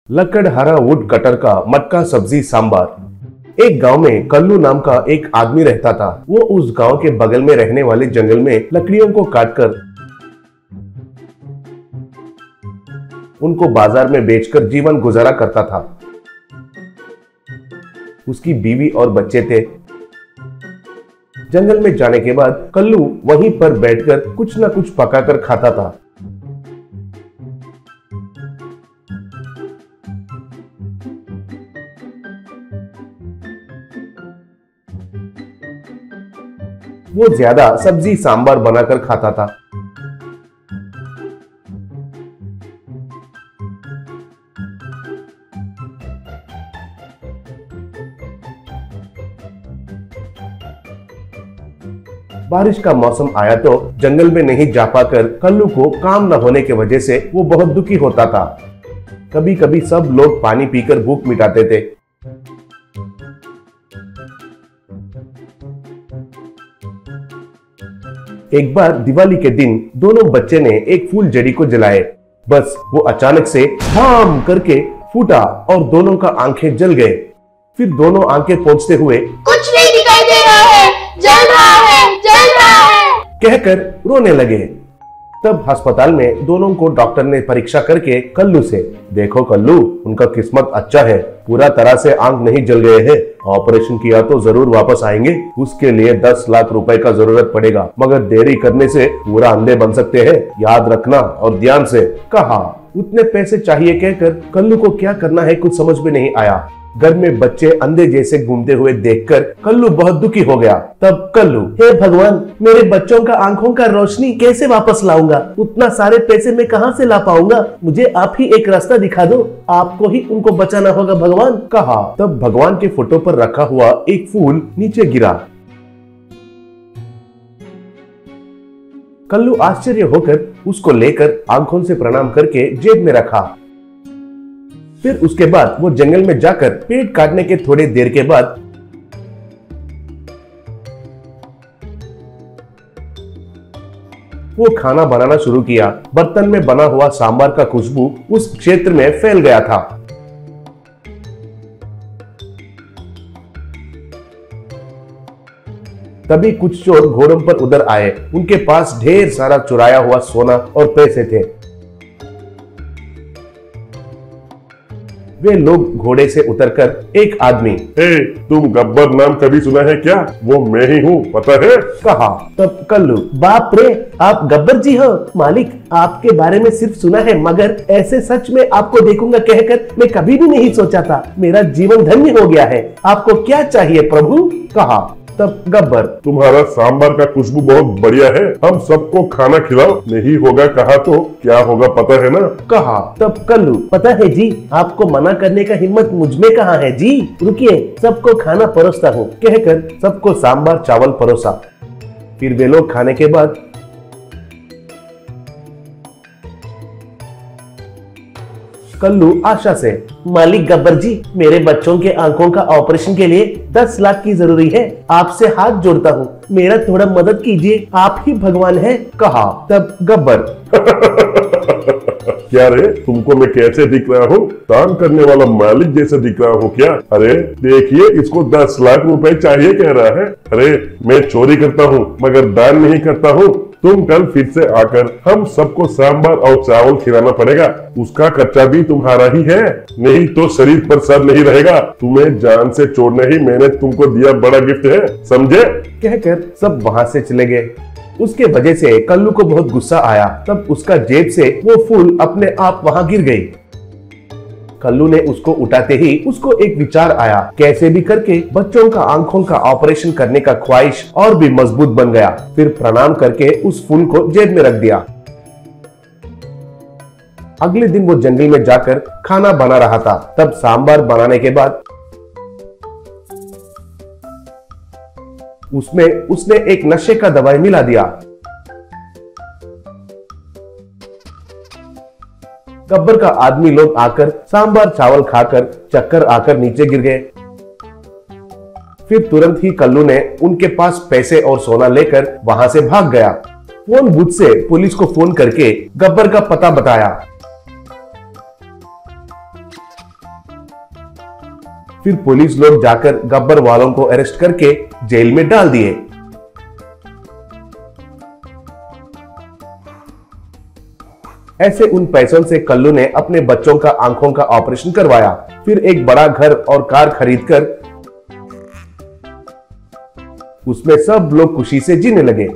लकड़हारा would cutter का मटका सब्जी सांबार। एक गांव में कल्लू नाम का एक आदमी रहता था। वो उस गांव के बगल में रहने वाले जंगल में लकड़ियों को काटकर उनको बाजार में बेचकर जीवन गुजारा करता था। उसकी बीवी और बच्चे थे। जंगल में जाने के बाद कल्लू वहीं पर बैठकर कुछ न कुछ पकाकर खाता था। वो ज्यादा सब्जी सांबार बनाकर खाता था। बारिश का मौसम आया तो जंगल में नहीं जा पाकर कल्लू को काम न होने की वजह से वो बहुत दुखी होता था। कभी कभी सब लोग पानी पीकर भूख मिटाते थे। एक बार दिवाली के दिन दोनों बच्चे ने एक फूल जड़ी को जलाए। बस वो अचानक से धाम करके फूटा और दोनों का आंखें जल गए। फिर दोनों आंखें पोंछते हुए कुछ नहीं दिखाई दे रहा है, जल रहा है, जल रहा है कहकर रोने लगे। तब अस्पताल में दोनों को डॉक्टर ने परीक्षा करके कल्लू से, देखो कल्लू, उनका किस्मत अच्छा है, पूरा तरह से आंख नहीं जल गए हैं, ऑपरेशन किया तो जरूर वापस आएंगे, उसके लिए 10 लाख रुपए का जरूरत पड़ेगा, मगर देरी करने से पूरा अंधे बन सकते हैं, याद रखना और ध्यान से कहा। उतने पैसे चाहिए कहकर कल्लू को क्या करना है कुछ समझ में नहीं आया। घर में बच्चे अंधे जैसे घूमते हुए देखकर कल्लू बहुत दुखी हो गया। तब कल्लू, हे भगवान, मेरे बच्चों का आंखों का रोशनी कैसे वापस लाऊंगा? उतना सारे पैसे मैं कहां से ला पाऊंगा? मुझे आप ही एक रास्ता दिखा दो, आपको ही उनको बचाना होगा भगवान, कहा। तब भगवान के फोटो पर रखा हुआ एक फूल नीचे गिरा। कल्लू आश्चर्य होकर उसको लेकर आंखों से प्रणाम करके जेब में रखा। फिर उसके बाद वो जंगल में जाकर पेड़ काटने के थोड़ी देर के बाद वो खाना बनाना शुरू किया। बर्तन में बना हुआ सांबार का खुशबू उस क्षेत्र में फैल गया था। तभी कुछ चोर घोड़ों पर उधर आए। उनके पास ढेर सारा चुराया हुआ सोना और पैसे थे। वे लोग घोड़े से उतरकर एक आदमी, हे, तुम गब्बर नाम कभी सुना है क्या? वो मैं ही हूँ, पता है, कहा। तब कल्लू, बाप रे, आप गब्बर जी हो? मालिक, आपके बारे में सिर्फ सुना है, मगर ऐसे सच में आपको देखूंगा कहकर मैं कभी भी नहीं सोचा था। मेरा जीवन धन्य हो गया है। आपको क्या चाहिए प्रभु? कहा। तब गब्बर, तुम्हारा सांबार का खुशबू बहुत बढ़िया है, हम सबको खाना खिलाओ, नहीं होगा कहा तो क्या होगा पता है ना, कहा। तब कल्लू, पता है जी, आपको मना करने का हिम्मत मुझ में कहाँ है जी, रुकिए, सबको खाना परोसता हूँ, कहकर सबको सांबार चावल परोसा। फिर वे लोग खाने के बाद कल्लू आशा से, मालिक गब्बर जी, मेरे बच्चों के आंखों का ऑपरेशन के लिए 10 लाख की जरूरी है, आपसे हाथ जोड़ता हूँ, मेरा थोड़ा मदद कीजिए, आप ही भगवान हैं, कहा। तब गब्बर, क्या रे, तुमको मैं कैसे दिख रहा हूँ? दान करने वाला मालिक जैसे दिख रहा हूँ क्या? अरे देखिए, इसको 10 लाख रुपए चाहिए कह रहा है। अरे मैं चोरी करता हूँ मगर दान नहीं करता हूँ। तुम कल फिर से आकर हम सबको सांबार और चावल खिलाना पड़ेगा, उसका खर्चा भी तुम्हारा ही है, नहीं तो शरीर पर सर नहीं रहेगा। तुम्हें जान से छोड़ना ही मैंने तुमको दिया बड़ा गिफ्ट है, समझे? कहकर सब वहाँ से चले गए। उसके वजह से कल्लू को बहुत गुस्सा आया। तब उसका जेब से वो फूल अपने आप वहाँ गिर गई। कल्लू ने उसको उठाते ही उसको एक विचार आया, कैसे भी करके बच्चों का आंखों का ऑपरेशन करने का ख्वाहिश और भी मजबूत बन गया। फिर प्रणाम करके उस फूल को जेब में रख दिया। अगले दिन वो जंगल में जाकर खाना बना रहा था। तब सांबार बनाने के बाद उसमें उसने एक नशे का दवाई मिला दिया। गब्बर का आदमी लोग आकर सांबार चावल खाकर चक्कर आकर नीचे गिर गए। फिर तुरंत ही कल्लू ने उनके पास पैसे और सोना लेकर वहां से भाग गया। फोन बूथ से पुलिस को फोन करके गब्बर का पता बताया। फिर पुलिस लोग जाकर गब्बर वालों को अरेस्ट करके जेल में डाल दिए। ऐसे उन पैसों से कल्लू ने अपने बच्चों का आंखों का ऑपरेशन करवाया। फिर एक बड़ा घर और कार खरीदकर उसमें सब लोग खुशी से जीने लगे।